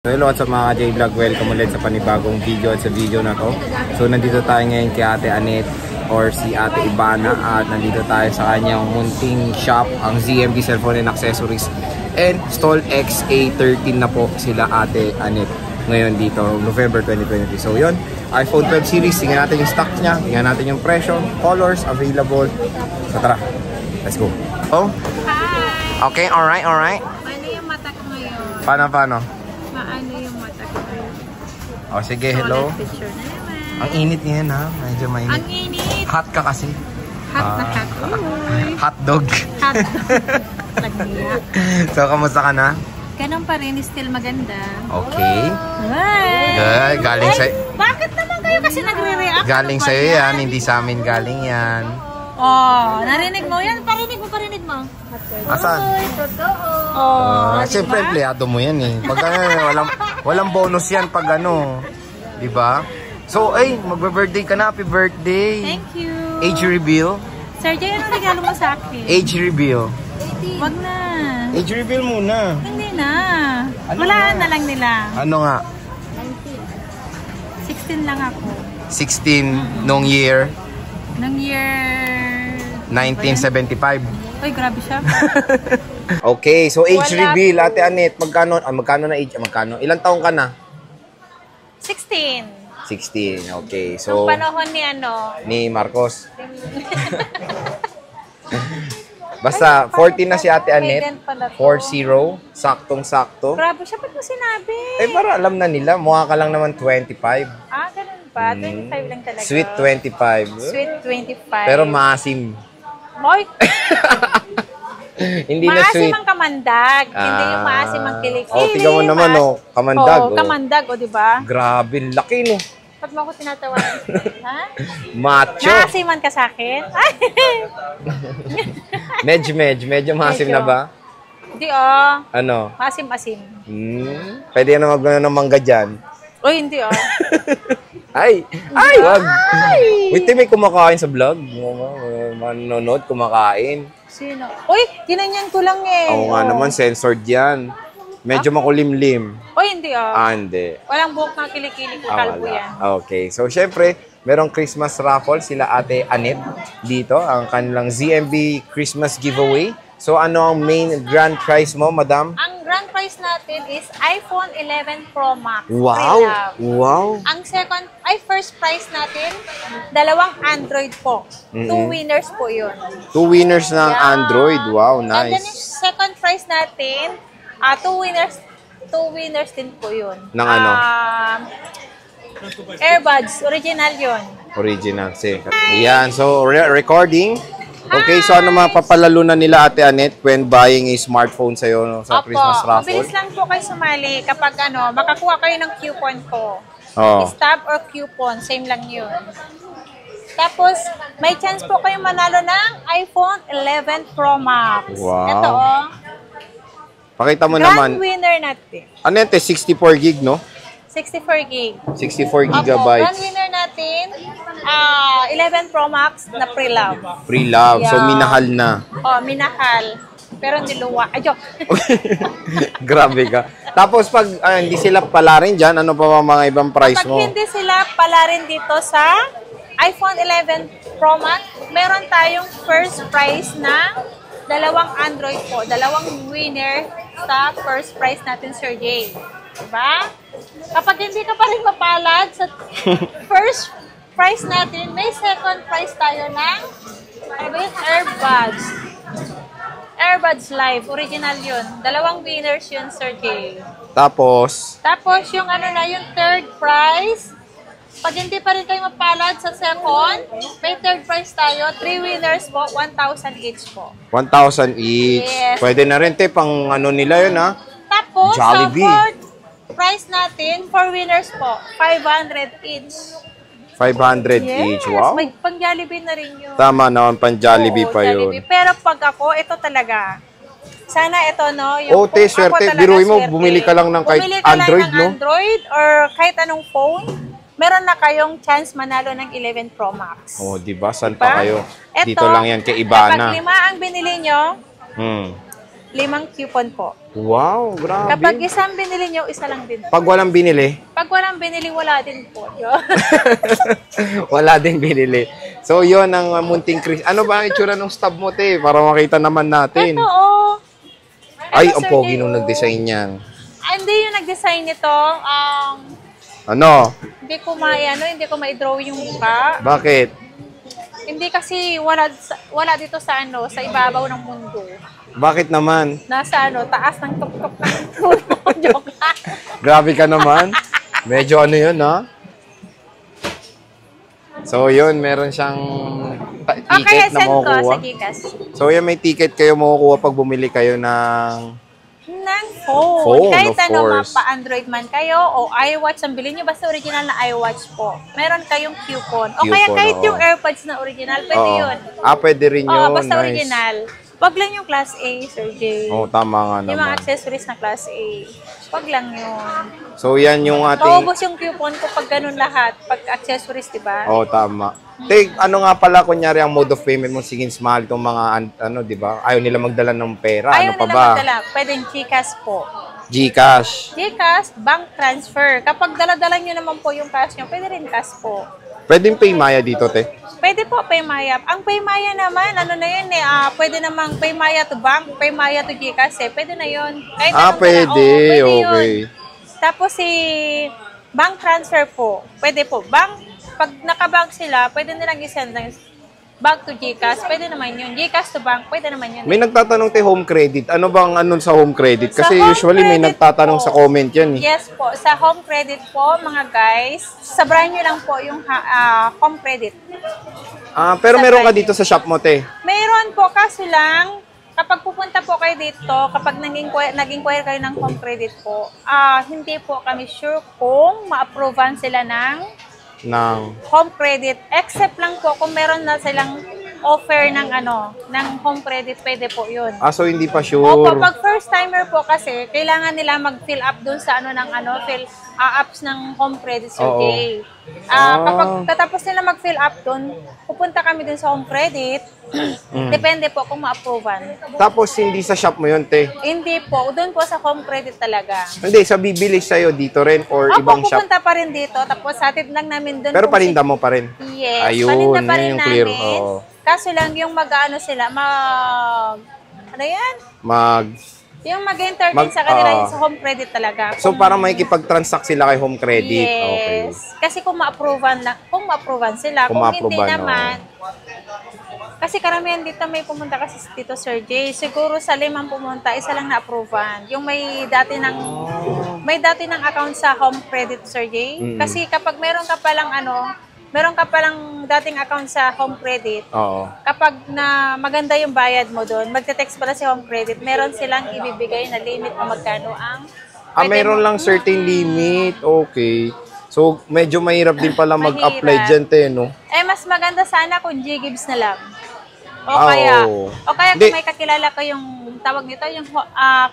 Hello at sa mga J-Vlog, welcome ulit sa panibagong video at sa video na to. So nandito tayo ngayon kay Ate Annette or si Ate Ivana at nandito tayo sa kanyang munting shop, ang ZMB Cellphone and Accessories and Stall XA13 na po sila Ate Annette ngayon dito, November 2023. So yun, iPhone 12 series, tingnan natin yung stock niya, tingnan natin yung presyo, colors available. So tara, let's go. Oh? Hi! Okay, alright. Paano yung mata ko ngayon? Paano? Maano yung mata ko ngayon? Oh, sige, hello. Picture na naman. Ang init niyan ha, medyo mainit. Ang init! Hot ka kasi. Hot na hot. Hot dog. Hot. Nagniya. So, kamusta ka na? Ganun pa rin, still maganda. Okay. Hi! Good. Galing sa... Bakit naman kayo kasi nagre-react? Galing Ano ba sa'yo yan, hindi sa amin galing yan. Oh, narinig mo yan? Parinig mo. Asan? Oh, Siyempre, empleyado mo yan eh. Pag ano, walang bonus yan pag ano. Diba? So, ay, magbe-birthday ka na. Happy birthday. Thank you. Age reveal. Sir Jay, anong regalo mo sa akin? Age reveal. Wag na. Age reveal muna. Hindi na. Ano Walaan nga? na lang nila. Ano nga? 16 lang ako. 16 nung year Nung year... 1975. Ay, grabe siya. Okay, so age Wala. reveal, Ate Annette, magkano na age? Magkano? Ilang taong ka na? 16. 16, okay. Nung So, panahon ni Marcos. Basta, 14 na si Ate Annette. 40, saktong-sakto. Grabe siya, ba't mo sinabi? Eh, para alam na nila, mukha ka lang naman 25. Ah, ganun ba? 25 lang talaga. Sweet 25. Sweet 25. Pero maasim. Moy, Hindi na maasim sweet. ang kamandag. Hindi yung maasim ang kilikili. Oh, tingnan mo naman, oh. Kamandag, oh. Kamandag, diba? Grabe, laki, no? Ba't mo ako tinatawanan? Ha? Macho. Naasiman ka sa akin? Ay! Medyo maasim na ba? Hindi, oh. Ano? Maasim-asim. Pwede na mag-ano ng mangga dyan. Uy, hindi, oh. Ay, wag. Wait, may kumakain sa vlog. Manonood, kumakain. Sino? Uy, ginanyan ko lang eh. Oo nga naman, censored yan. Medyo makulimlim. Uy, hindi, oh. Hindi. Walang buhok ng kilikili ko, kalbo Wala. yan. Okay, so syempre, merong Christmas raffle sila Ate Annette dito, ang kanilang ZMB Christmas giveaway. So ano ang main grand prize mo, madam? Ang grand prize natin is iPhone 11 Pro Max. Wow! Pre-love. Wow! Ang first prize natin, 2 Android po. 2 winners po yun. 2 winners ng Yeah. Android. Wow, And then yung nice. second prize natin, 2 winners din po yun. Ng ano? Earbuds, original yun. Original, sige. Yan, so recording. Okay, so ano mapapalalo na nila Ate Annette when buying a smartphone sa'yo no, sa Christmas raffle? Mabilis lang po kayo sumali kapag makakuha kayo ng coupon ko. Oh. Stub or coupon, same lang yun. Tapos, may chance po kayong manalo ng iPhone 11 Pro Max. Wow. Ito, oh. Pakita mo Grand naman. winner natin. Ano yan, 64 gig, no? 64 gig. 64 Opo, grand gigabytes. winner natin, 11 Pro Max na pre-love. Pre-love. So, Yeah. minahal na. Oh, minahal. Pero niluwa. Ay, joke. Grabe ka. Tapos, pag hindi sila pala rin dyan, ano pa mga ibang price Pag mo? hindi sila pala rin dito sa iPhone 11 Pro Max, meron tayong first prize na 2 Android po. 2 winner sa first prize natin, Sir Jay. Diba? Kapag hindi ka pa rin mapalad sa first prize natin, may second prize tayo ng Earbuds. Earbuds Live. Original yun. 2 winners yun, Sir Jay. Tapos, Yung yung third prize, pag hindi pa rin kayo mapalad sa second, may third prize tayo. 3 winners po, 1,000 each po. 1,000 each. Yes. Pwede na rin, te, pang ano nila yun, ha? Tapos, Jollibee. sa fourth prize natin, 4 winners po, 500 each. 500 Yes. each. Wow. May pang Jollibee na rin yun. Tama naman, pang Jollibee Oo, pa yun. Jollibee. Pero pag ako, ito talaga. Sana ito, no? Oh, te, kung ako swerte. talaga, Biruin mo, swerte. bumili ka lang ng kahit Bumili ka Android, lang ng no? Android or kahit anong phone, meron na kayong chance manalo ng 11 Pro Max. Oh, di ba? Saan Diba? pa kayo? Ito, Dito lang yan kay Ivana. Pag 5 ang binili nyo, 5 coupon po. Wow, grabe. Kapag isang binili nyo, isa lang din. Pag walang binili, Pag walang binili, wala din po. wala din binili. So, yon ang munting Chris. Ano ba ang itsura ng stub mo, te? Para makita naman natin. Ito, oh. Ay, Ito, ang Sir pogi Jay, nung oh. nag-design niyan. Hindi yung nag-design nito. Ano? Hindi ko ma-draw yung mukha. Bakit? Hindi kasi wala dito sa sa ibabaw ng mundo. Bakit naman? Nasa taas ng tuktok ng tulo. Joke lang. Grabe ka naman. Medyo ano yun, ha? So, yun, meron siyang ticket na send ko makukuha. sa Gcash. So, yan, may ticket kayo makukuha pag bumili kayo ng Phone. Phone, Kahit of course. pa-Android man kayo o iWatch, ang bilhin nyo basta original na iWatch po. Meron kayong coupon. O kaya Coupon, kahit oo. yung AirPods na original, pwede Oo. yun. Pwede rin yun. Oo, basta Nice. original. Wag lang yung Class A, Sir Jay. Oo, tama nga Yung mga naman. accessories na Class A. Wag lang yun. So, yan yung ating... Maubos yung coupon ko pag ganun lahat. Pag accessories, diba? Oo, tama. Take, ano nga pala, kunyari, ang mode of payment mo, sige, mahal itong mga, di ba? Ayaw nila magdala ng pera. Ayaw Ano pa nila ba? magdala. Pwedeng Gcash po. Gcash. Gcash, bank transfer. Kapag dala-dala nyo naman po yung cash nyo, pwede rin cash po. Pwedeng Paymaya dito, te. Pwede po Paymaya. Ang Paymaya naman, ano na yun pwede namang Paymaya to bank, Paymaya to Gcash pwede na yun. Kahit anong Pwede. pwede Okay. yun. Tapos bank transfer po. Pwede po. Pag nakabank sila, pwede nilang isend ng bank to Gcash. Pwede naman yun. Gcash to bank, pwede naman yun. May nagtatanong te home credit. Ano bang anon sa home credit? Sa Kasi home usually may credit nagtatanong po. sa comment yan. Yes po. Sa home credit po, mga guys, sabrahan nyo lang po yung home credit. Pero meron ka dito sa shop mo, te. Mayroon po, kaso lang, kapag pupunta po kayo dito, kapag nag-inquire kayo ng home credit po, hindi po kami sure kung ma-approvean sila ng home credit. Except lang po kung meron na silang offer ng home credit, pwede po yun. So hindi pa sure. Opo, pag first timer po kasi, kailangan nila mag-fill up dun sa apps ng home credit survey. Kapag katapos nila mag-fill up dun, pupunta kami dun sa home credit. Depende po kung ma-approvean. Tapos hindi sa shop mo yun, te. Hindi po, dun po sa home credit talaga. Hindi, sa bibili sa'yo dito rin or ibang shop. Pupunta pa rin dito, tapos hatid lang namin dun. Pero paninda mo pa rin. Yes, Ayun, paninda pa yun rin yung clear. namin. Oo. Kaso lang yung sila, yung mag-entertain sa kanila yung sa home credit talaga. So parang makikipag-transact sila kay home credit. Yes. Okay. Kasi kung ma-approvean sila, kung hindi naman, kasi karamihan dito may pumunta kasi dito, Sir Jay. Siguro sa 5 pumunta, isa lang na-approvean. Yung may dati ng account sa home credit, Sir Jay. Kasi kapag meron ka palang dating account sa home credit, kapag maganda yung bayad mo doon, magte-text pala si home credit, meron silang ibibigay na limit kung magkano ang meron lang certain limit. Okay. So, medyo mahirap din pala mag-apply dyan, te, no? Mas maganda sana kung G-Gives na lang. O kaya Hindi. kung may kakilala ko yung tawag nito, yung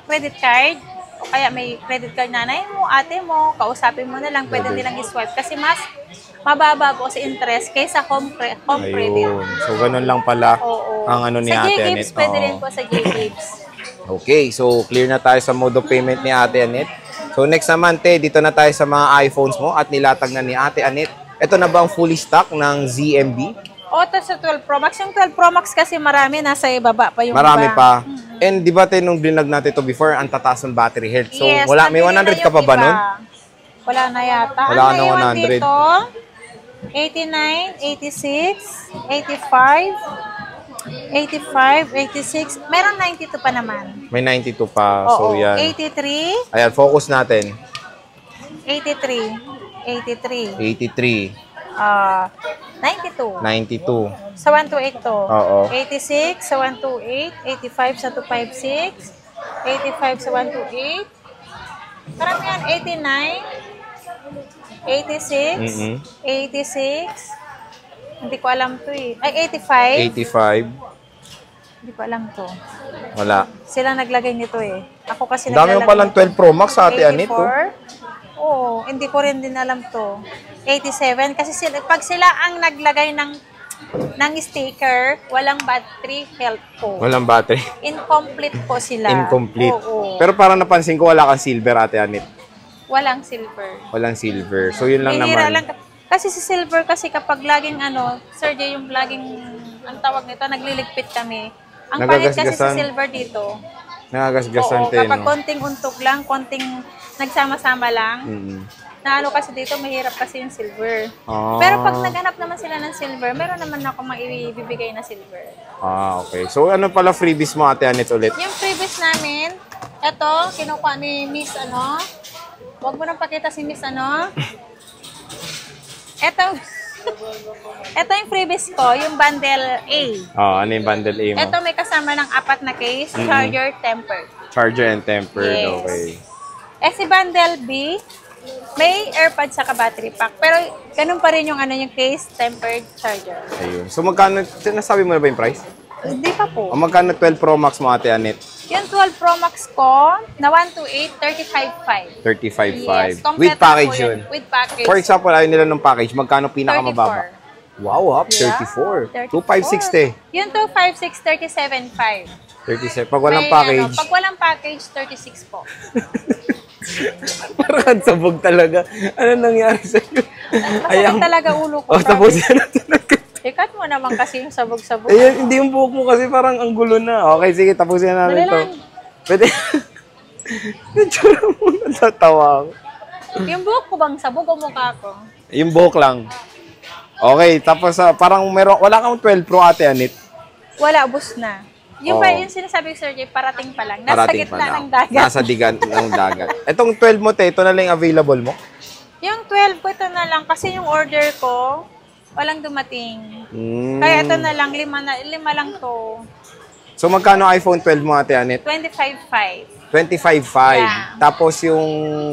credit card, o kaya may credit card nanay mo, ate mo, kausapin mo na lang, pwede nilang i-swipe kasi mas mababa po sa interest kaysa home credit. Ayun. So, ganun lang pala ang ni sa Ate G-Gives, Anet. pwede rin po sa G-Gives. Okay, so clear na tayo sa mode of payment ni Ate Anet. So next naman, te, dito na tayo sa mga iPhones mo at nilatag na ni Ate Anet. Ito na ba ang fully stock ng ZMB? Ito sa 12 Pro Max. Yung 12 Pro Max kasi marami, nasa ibaba pa yung Marami iba. pa. And di ba, te, nung blinag natin ito before, ang tataas ng battery health. So Yes, may nabili 100 na ka pa yung ba iba. nun? Wala na yata. Wala Ang na naiwan 100. dito, 89, 86, 85, 85, 86. Meron 92 pa naman. May 92 pa. So yan. 83, Ayan, focus natin. 83, 83, 83, 92. 92. Sa 128 to. Oo. 86 sa 128, 85 sa 256, 85 sa 128. Karamihan 89, 86, 86. Hindi ko alam to eh. Ay, 85. 85. Hindi ko alam to. Wala. Sila naglagay nito eh. Ako kasi Dami mo palang 12 Pro Max sa Ate Anet. 84. Oo, hindi ko rin din alam to. 87. Kasi pag sila ang naglagay ng ng sticker, walang battery health po. Walang battery. Incomplete po sila. Incomplete. Oo. Pero parang napansin ko wala kang silver, Ate Anit. Walang silver. Walang silver. So yun lang Bihira naman. lang. Kasi si silver kasi kapag laging Sir Jay, yung laging, ang tawag nito, nagliligpit kami. Ang palit kasi si silver dito. Nagagasgasan Oo, din, kapag no? konting untog lang, konting nagsama-sama lang, naano kasi dito, mahirap kasi yung silver. Ah. Pero pag naghanap naman sila ng silver, meron naman ako maibibigay na silver. Ah, okay. So ano pala freebies mo, Ate Anit, ulit? Yung freebies namin, eto, kinukuha ni Miss Huwag mo nang pakita si Miss Ito yung freebies ko, yung bundle A. Ano yung bundle A mo? Ito may kasama ng 4 na case, charger, tempered. Charger and tempered, Yes. okay. Si bundle B, may AirPods sa battery pack. Pero ganun pa rin yung yung case, tempered, charger. Ayun. So magkano, nasabi mo na ba yung price? Hindi pa po. O magkano 12 Pro Max mo, Ate Anit? Yung 12 Pro Max ko, na 128, 35.5. 35.5. Yes, With kompleto package po yun. With package. For example, ayaw nila ng package, magkano pinakamababa? 34. Wow, up, 34. 2560. Yung 256, 37.5. 37. Pag walang package. Pag walang package, 36 po. Parang sabog talaga. Ano nangyari sa'yo? Masakit talaga ulo ko. Tapos yan na talaga. Ikat mo naman kasi yung sabog-sabog. Hindi yung buhok mo kasi parang ang gulo na. Okay, sige, tapusin na natin to. Pwede. Natsura mo, natatawa ako. Yung buhok ko bang sabog o mukha ko? Yung buhok lang. Okay, tapos parang wala kang 12 Pro, Ate Anit. Wala, bus na. Yung ba yung sinasabi ko, Sir Jay, parating pa lang. Nasa Parating gitna pa lang. ng dagat. Nasa digan ng dagat. Itong 12 mo, ito na lang yung available mo? Yung 12 ko, ito na lang. Kasi yung order ko, walang dumating. Kaya ito na lang, 5 lang to. So magkano iPhone 12 mo, Ate Anit? 25.5. 25.5. Yeah. Tapos yung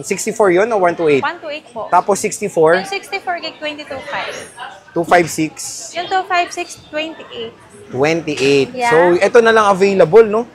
64 yun o 128? 128 po. Tapos 64? Yung 64 gig, 22.5. 256? Yung 256, 28. 28. Yeah. So ito na lang available, no?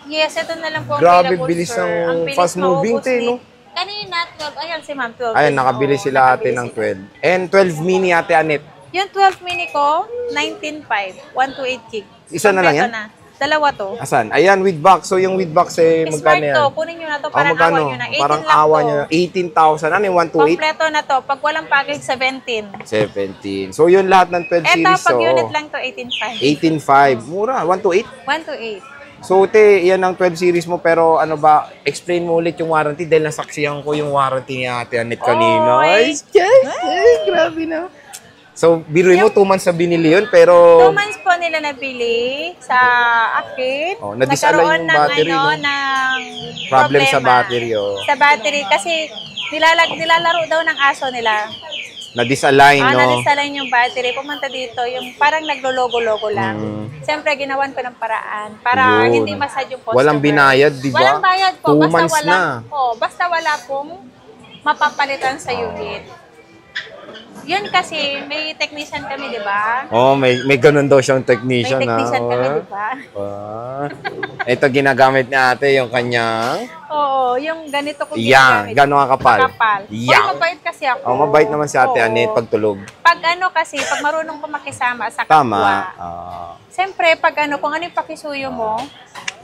Yes, ito na lang po Grabe, available, bilis sir. ng Ang bilis fast moving, maubos no? Kanina, 12. Ayan si ma'am, 12. Ayun, nakabili sila ate ng 12. And 12 mini, Ate Anit. Yung 12 mini ko, 19.5. 128 gig. Isa na lang yan? Kompleto na. Dalawa to. Asan? Ayan, with box. So yung with box magkano Smart yan? to. Kunin nyo na to. Parang magkano? awa nyo na. 18 Parang lang awa to. nyo na. 18,000. Ano yung 128? Kompleto na to. Pag walang package, 17. 17. So yun lahat ng 12 Eto, series. pag So, unit lang to, 18.5. 18.5. Mura. 128. 128. So, te, yan ang 12 series mo. Pero ano ba, explain mo ulit yung warranty dahil nasaksihan ko yung warranty ni Ate Anit kanina. Oy. Ay, grabe na. So, biruin mo 2 months na binili yun, pero... 2 months po nila nabili sa akin. Oh, na-disalign yung battery, no? ng Problem sa problema. battery, oh. Sa battery, kasi nilalaro daw ng aso nila. Na-disalign, no? Na-disalign yung battery. Pumunta dito, yung parang naglo-logo-logo lang. Siyempre, ginawan ko ng paraan para Yun. hindi masad yung customer. Walang binayad, di ba? Walang bayad po. 2 months na. Basta wala pong mapapalitan sa unit. Yun kasi, may technician kami, di ba? Oh, may ganun daw siyang May technician, technician ha? kami, di ba? Ito ginagamit ni ate, yung kanyang... Oo, yung ganito ko Yan, ginagamit. gano'ng kakapal? Kapal. Yan. Oy, mabait kasi ako. Oh, mabait naman si ate Oo. Anet pagtulog. Pag kasi, pag marunong ko makisama sa kapwa. Tama. Siyempre, pag kung ano yung pakisuyo mo,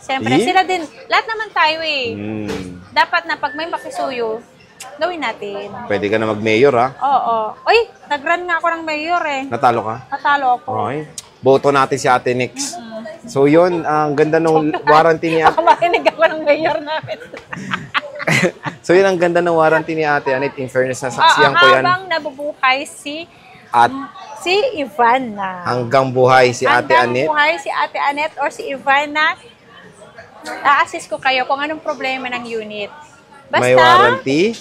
siyempre, Eh? sila din, lahat naman tayo eh. Mm. Dapat na pag may makisuyo, gawin natin. Pwede ka na mag-mayor, ha? Oo. Uy, nag-run nga ako ng mayor eh. Natalo ka? Natalo ako. Okay. Boto natin si ate Nix. So yun, ang ganda ng warranty niya. Baka marinig ako ng mayor namin. So yun, ang ganda ng warranty ni ate Anet. In fairness, nasaksiyan ko yan. Habang nabubuhay si At Ivana. hanggang buhay si ate Anet. Hanggang buhay si Ate Anet or si Ivana, a-assist ko kayo kung anong problema ng unit. Basta, May warranty.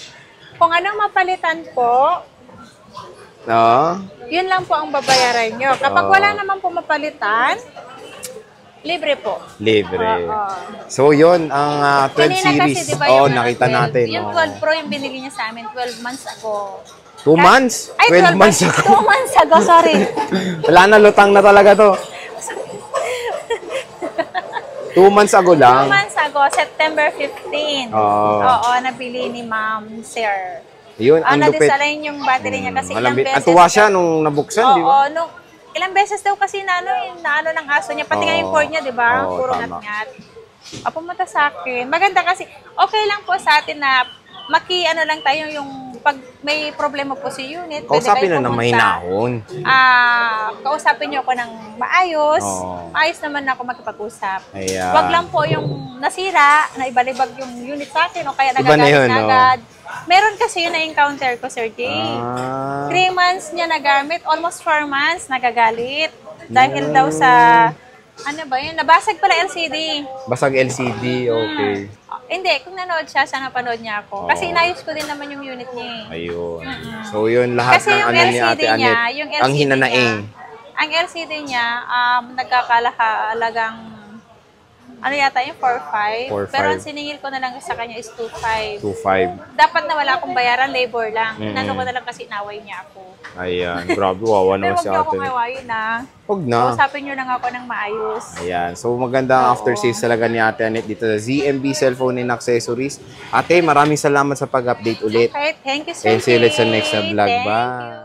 kung anong mapalitan po, No? yun lang po ang babayaran nyo. Kapag wala naman po mapalitan, libre po. Libre. Oo. So yun, ang 12 Kanina series. kasi, di ba, Oh, yung nakita 12, natin. Yung 12 Pro yung binili niya sa amin 12 months ago. 2 months? Ay, 12 months ago. 2 months ago, sorry. Wala na, lutang na talaga to. 2 months ago 2 lang. months ago, September 15. Oo. Oo, nabili ni Ma'am Sir. Yun, ang lupit. Na-disalign yung battery niya kasi ilang Malambit. beses. At tuwa siya nung nabuksan, di ba? Oo, ilang beses daw kasi na ano ng aso niya, pati nga yung cord niya, di ba? Oo, Puro tama. ngat-ngat. Pumunta sa akin. Maganda kasi, okay lang po sa atin na ano lang tayo yung pag may problema po si unit. pwede Kausapin kayo na ng pumunta. mahinahon. Kausapin niyo ako ng maayos. Oo. Maayos naman ako makipag-usap. Ayan. Wag lang po yung nasira, na ibalibag yung unit sa akin o kaya Iba na nagagalit yun, na no? agad. Meron kasi yun na-encounter ko, Sir Jay. 3 months niya nagamit, almost 4 months nagagalit. Dahil daw sa, ano ba yun, nabasag pala LCD. Basag LCD, okay. Hindi, kung nanood siya, sana panood niya ako. Kasi inayos ko din naman yung unit niya eh. Ayun. So yun, lahat Kasi ng yung ano ni LCD Ate niya, Anet, yung ang LCD hinanaing. ang LCD niya, nagkakalagang, ano yata yung 4.5. 4.5. Pero ang siningil ko na lang sa kanya is 2.5. 2.5. Dapat na wala akong bayaran, labor lang. Inano ko na lang kasi inaway niya ako. Ayan, grabe, wawa Pero naman huwag si niyo Ate akong Anet. awayin Huwag na. Kausapin niyo lang ako ng maayos. Ayan, so maganda ang after sales talaga ni Ate Anet dito sa ZMB Cellphone and Accessories. Ate, maraming salamat sa pag-update ulit. Okay, thank you, Sir And see you ulit sa Jay. next na vlog. Thank Bye! you.